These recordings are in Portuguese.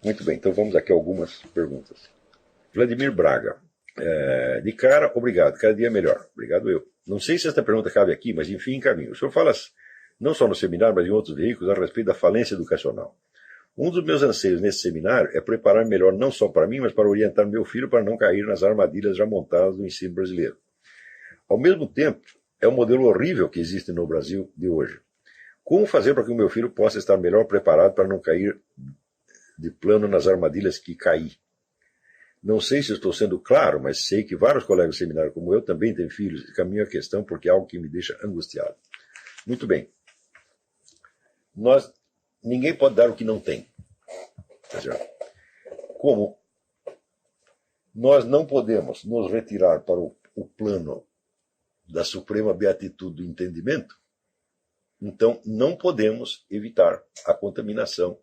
Muito bem, então vamos aqui a algumas perguntas. Vladimir Braga. De cara, obrigado. Cada dia é melhor. Obrigado eu. Não sei se esta pergunta cabe aqui, mas enfim, encaminho. O senhor fala, não só no seminário, mas em outros veículos, a respeito da falência educacional. Um dos meus anseios nesse seminário é preparar melhor não só para mim, mas para orientar meu filho para não cair nas armadilhas já montadas do ensino brasileiro. Ao mesmo tempo, é um modelo horrível que existe no Brasil de hoje. Como fazer para que o meu filho possa estar melhor preparado para não cair de plano nas armadilhas que caí? Não sei se estou sendo claro, mas sei que vários colegas do seminário como eu também têm filhos e caminham a questão porque é algo que me deixa angustiado. Muito bem. Ninguém pode dar o que não tem. Tá certo? Como nós não podemos nos retirar para o plano da suprema beatitude do entendimento, então não podemos evitar a contaminação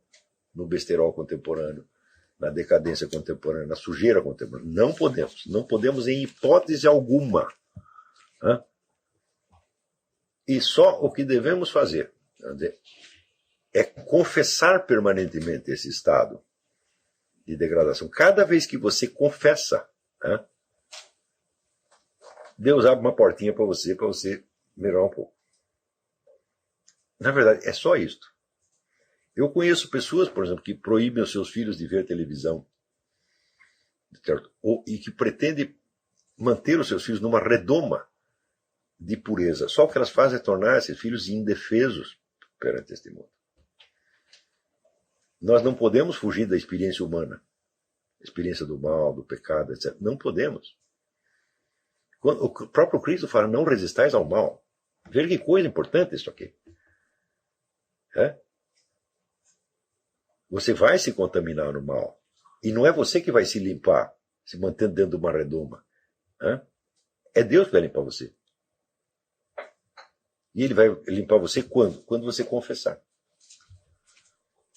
no besterol contemporâneo, na decadência contemporânea, na sujeira contemporânea. Não podemos. Não podemos em hipótese alguma. Né? E só o que devemos fazer é confessar permanentemente esse estado de degradação. Cada vez que você confessa, né, Deus abre uma portinha para você melhorar um pouco. Na verdade, é só isto. Eu conheço pessoas, por exemplo, que proíbem os seus filhos de ver televisão, certo? E que pretendem manter os seus filhos numa redoma de pureza. Só o que elas fazem é tornar esses filhos indefesos perante este mundo. Nós não podemos fugir da experiência humana, a experiência do mal, do pecado, etc. Não podemos. Quando o próprio Cristo fala, não resistais ao mal. Veja que coisa importante isso aqui. Você vai se contaminar no mal. E não é você que vai se limpar, se mantendo dentro de uma redoma. É Deus que vai limpar você. E Ele vai limpar você quando? Quando você confessar.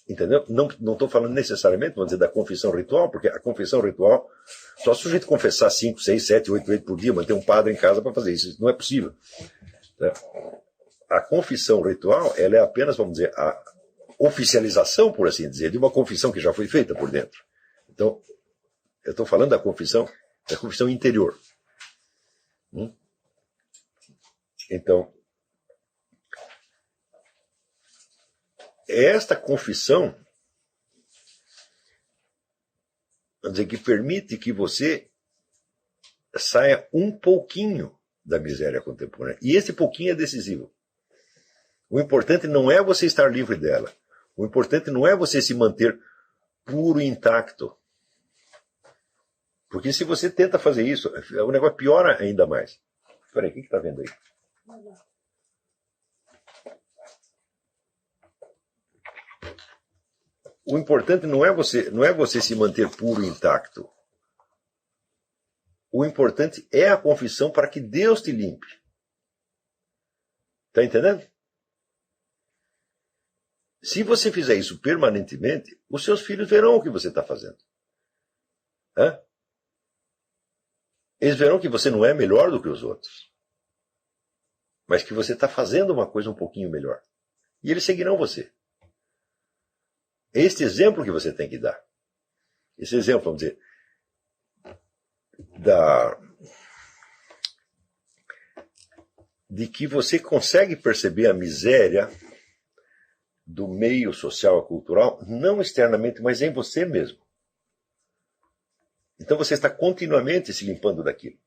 Entendeu? Não estou falando necessariamente, vamos dizer, da confissão ritual, porque a confissão ritual, só se o sujeito confessar 5, 6, 7, 8 vezes por dia, manter um padre em casa para fazer isso. Isso não é possível. A confissão ritual, ela é apenas, vamos dizer, a oficialização, por assim dizer, de uma confissão que já foi feita por dentro. Então, eu estou falando da confissão interior. Então, é esta confissão, vamos dizer, que permite que você saia um pouquinho da miséria contemporânea. E esse pouquinho é decisivo. O importante não é você estar livre dela. O importante não é você se manter puro e intacto. Porque se você tenta fazer isso, o negócio piora ainda mais. Espera aí, o que está vendo aí? O importante não é você se manter puro e intacto. O importante é a confissão para que Deus te limpe. Está entendendo? Se você fizer isso permanentemente, os seus filhos verão o que você está fazendo. Eles verão que você não é melhor do que os outros, mas que você está fazendo uma coisa um pouquinho melhor. E eles seguirão você. É este exemplo que você tem que dar. Esse exemplo, vamos dizer, de que você consegue perceber a miséria do meio social e cultural, não externamente, mas em você mesmo. Então você está continuamente se limpando daquilo.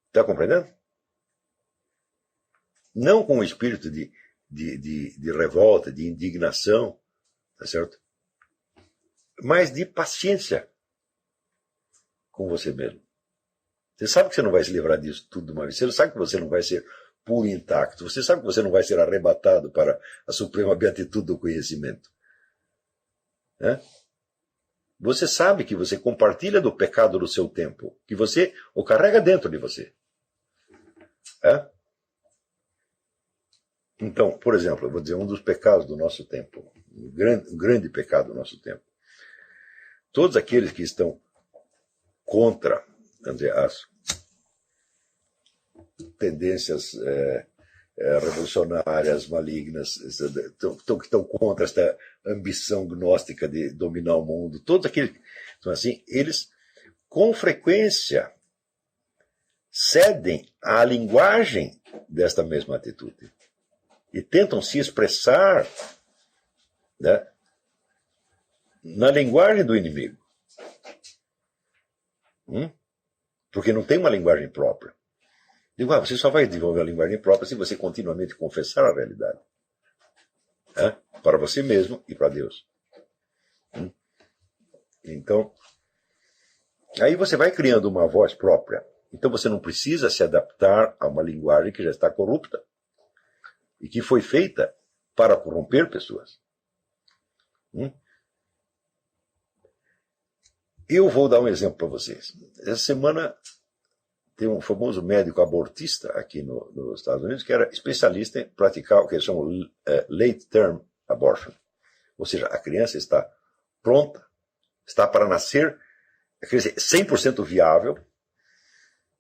Está compreendendo? Não com o espírito de revolta, de indignação, tá certo? Mas de paciência com você mesmo. Você sabe que você não vai se livrar disso tudo de uma vez. Você sabe que você não vai ser puro e intacto. Você sabe que você não vai ser arrebatado para a suprema beatitude do conhecimento. Você sabe que você compartilha do pecado do seu tempo, que você o carrega dentro de você. Então, por exemplo, eu vou dizer um dos pecados do nosso tempo, um grande pecado do nosso tempo. Todos aqueles que estão contra, vamos dizer, as tendências revolucionárias, malignas, que estão contra ambição gnóstica de dominar o mundo, todos aqueles. Então, assim, eles, com frequência, cedem à linguagem desta mesma atitude e tentam se expressar, né, na linguagem do inimigo. Porque não tem uma linguagem própria. Digo, você só vai desenvolver a linguagem própria se você continuamente confessar a realidade. Para você mesmo e para Deus. Então, aí você vai criando uma voz própria. Então você não precisa se adaptar a uma linguagem que já está corrupta e que foi feita para corromper pessoas. Eu vou dar um exemplo para vocês. Essa semana tem um famoso médico abortista aqui nos Estados Unidos que era especialista em praticar o que eles chamam late term abortion. Ou seja, a criança está pronta, está para nascer, quer dizer, 100% viável,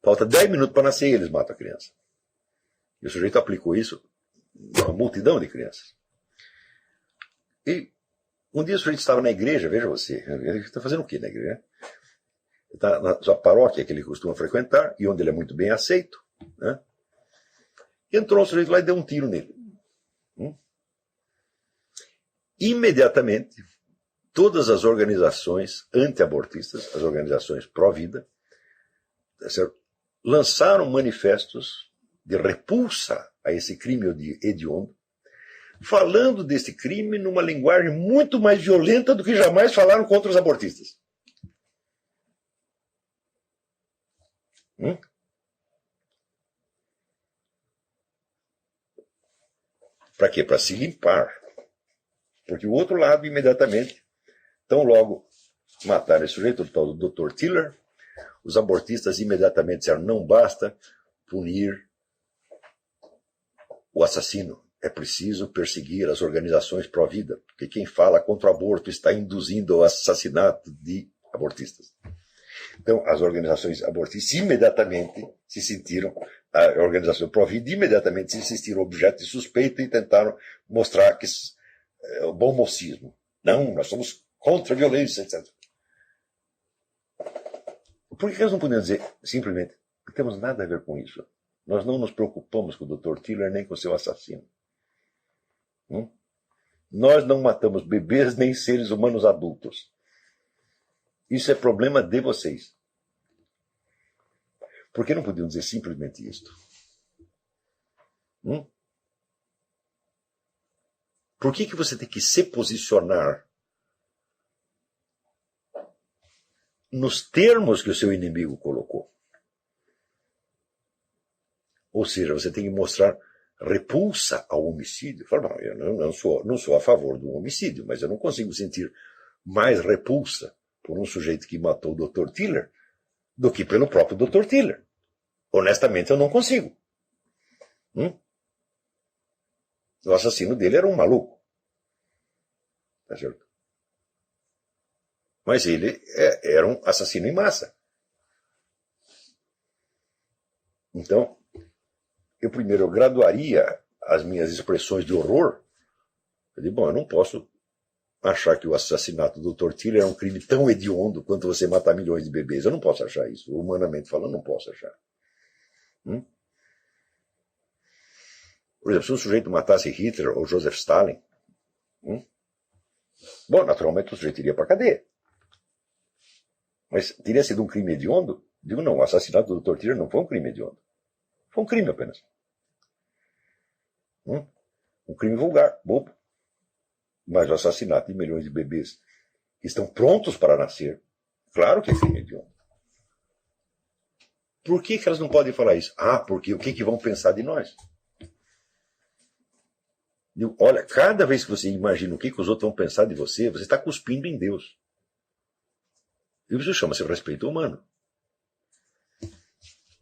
falta 10 minutos para nascer e eles matam a criança. E o sujeito aplicou isso numa multidão de crianças. E um dia o sujeito estava na igreja, veja você, ele está fazendo o quê na igreja? Ele está na sua paróquia que ele costuma frequentar e onde ele é muito bem aceito. Né? E entrou um sujeito lá e deu um tiro nele. Imediatamente, todas as organizações anti-abortistas, as organizações pró-vida, lançaram manifestos de repulsa a esse crime hediondo, falando desse crime numa linguagem muito mais violenta do que jamais falaram contra os abortistas. Para quê? Para se limpar. Porque o outro lado, imediatamente, tão logo mataram esse sujeito, o tal do Dr. Tiller, os abortistas imediatamente disseram, não basta punir o assassino, é preciso perseguir as organizações pró-vida, porque quem fala contra o aborto está induzindo ao assassinato de abortistas. Então, as organizações abortistas imediatamente se sentiram, a organização pró-vida imediatamente se sentiram objeto de suspeita e tentaram mostrar que o bom mocismo. Não, nós somos contra a violência, etc. Por que eles não podiam dizer simplesmente, não temos nada a ver com isso. Nós não nos preocupamos com o Dr. Tiller nem com o seu assassino. Nós não matamos bebês nem seres humanos adultos. Isso é problema de vocês. Por que não podiam dizer simplesmente isto? Por que você tem que se posicionar nos termos que o seu inimigo colocou? Ou seja, você tem que mostrar repulsa ao homicídio. Fala, não, eu não sou a favor do homicídio, mas eu não consigo sentir mais repulsa por um sujeito que matou o Dr. Tiller do que pelo próprio Dr. Tiller. Honestamente, eu não consigo. O assassino dele era um maluco. Tá certo? Mas ele era um assassino em massa. Então, eu primeiro graduaria as minhas expressões de horror. Eu digo, eu não posso achar que o assassinato do Dr. Tiller é um crime tão hediondo quanto você matar milhões de bebês. Eu não posso achar isso. Humanamente falando, não posso achar. Por exemplo, se um sujeito matasse Hitler ou Joseph Stalin, bom, naturalmente o sujeito iria para a cadeia. Mas teria sido um crime hediondo? Digo, não, o assassinato do Dr. Tiller não foi um crime hediondo. Foi um crime apenas. Um crime vulgar, bobo. Mas o assassinato de milhões de bebês que estão prontos para nascer, claro que é crime hediondo. Por que elas não podem falar isso? Porque o que vão pensar de nós? Olha, cada vez que você imagina o que os outros vão pensar de você, você está cuspindo em Deus. E isso chama-se respeito humano.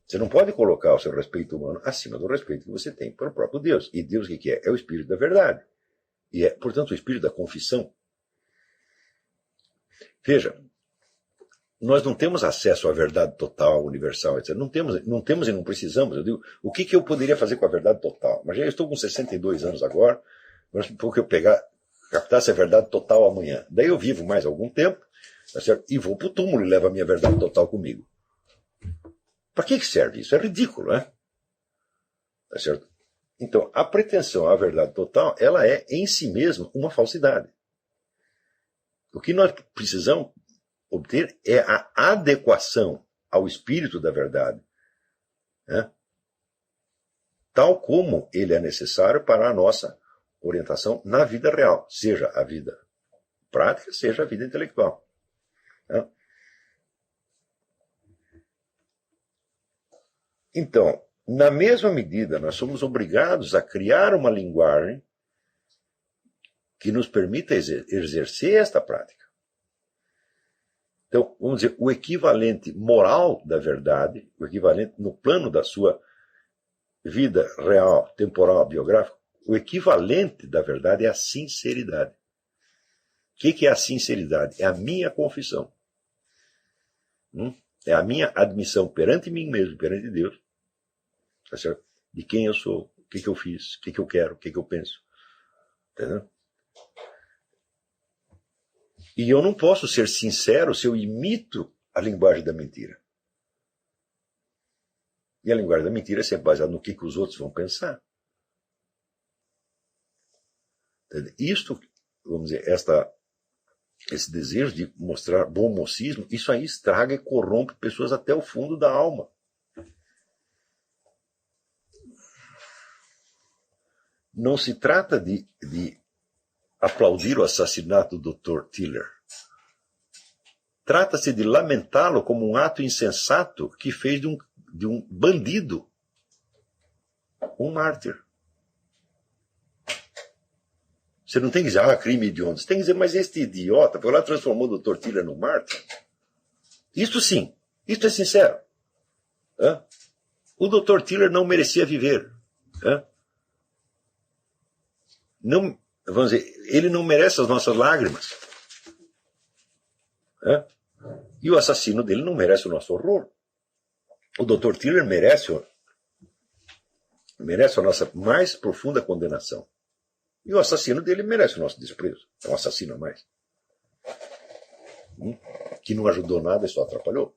Você não pode colocar o seu respeito humano acima do respeito que você tem pelo próprio Deus. E Deus o que é? É o Espírito da verdade. E é, portanto, o Espírito da confissão. Veja, nós não temos acesso à verdade total, universal, etc. Não temos e não precisamos. Eu digo, o que eu poderia fazer com a verdade total? Mas já estou com 62 anos agora, mas porque eu pegar captasse a verdade total amanhã. Daí eu vivo mais algum tempo, tá certo? E vou para o túmulo e levo a minha verdade total comigo. Para que serve isso? É ridículo, né? Tá certo? Então, a pretensão à verdade total, ela é em si mesma uma falsidade. O que nós precisamos obter é a adequação ao espírito da verdade, né? Tal como ele é necessário para a nossa orientação na vida real, seja a vida prática, seja a vida intelectual, né? Então, na mesma medida, nós somos obrigados a criar uma linguagem que nos permita exercer esta prática. Então, vamos dizer, o equivalente moral da verdade, o equivalente no plano da sua vida real, temporal, biográfica, o equivalente da verdade é a sinceridade. O que é a sinceridade? É a minha confissão. É a minha admissão perante mim mesmo, perante Deus, tá certo? De quem eu sou, o que eu fiz, o que eu quero, o que eu penso. Entendeu? E eu não posso ser sincero se eu imito a linguagem da mentira. E a linguagem da mentira é sempre baseada no que os outros vão pensar. Entendeu? Isto, vamos dizer, esse desejo de mostrar bom mocismo, isso aí estraga e corrompe pessoas até o fundo da alma. Não se trata de aplaudir o assassinato do Dr. Tiller. Trata-se de lamentá-lo como um ato insensato que fez de um bandido um mártir. Você não tem que dizer, crime hediondo. Você tem que dizer, mas este idiota foi lá e transformou o Dr. Tiller num mártir. Isto sim, isto é sincero. O Dr. Tiller não merecia viver. Não, vamos dizer, ele não merece as nossas lágrimas. E o assassino dele não merece o nosso horror. O Dr. Tiller merece a nossa mais profunda condenação. E o assassino dele merece o nosso desprezo. É um assassino a mais. Que não ajudou nada e só atrapalhou.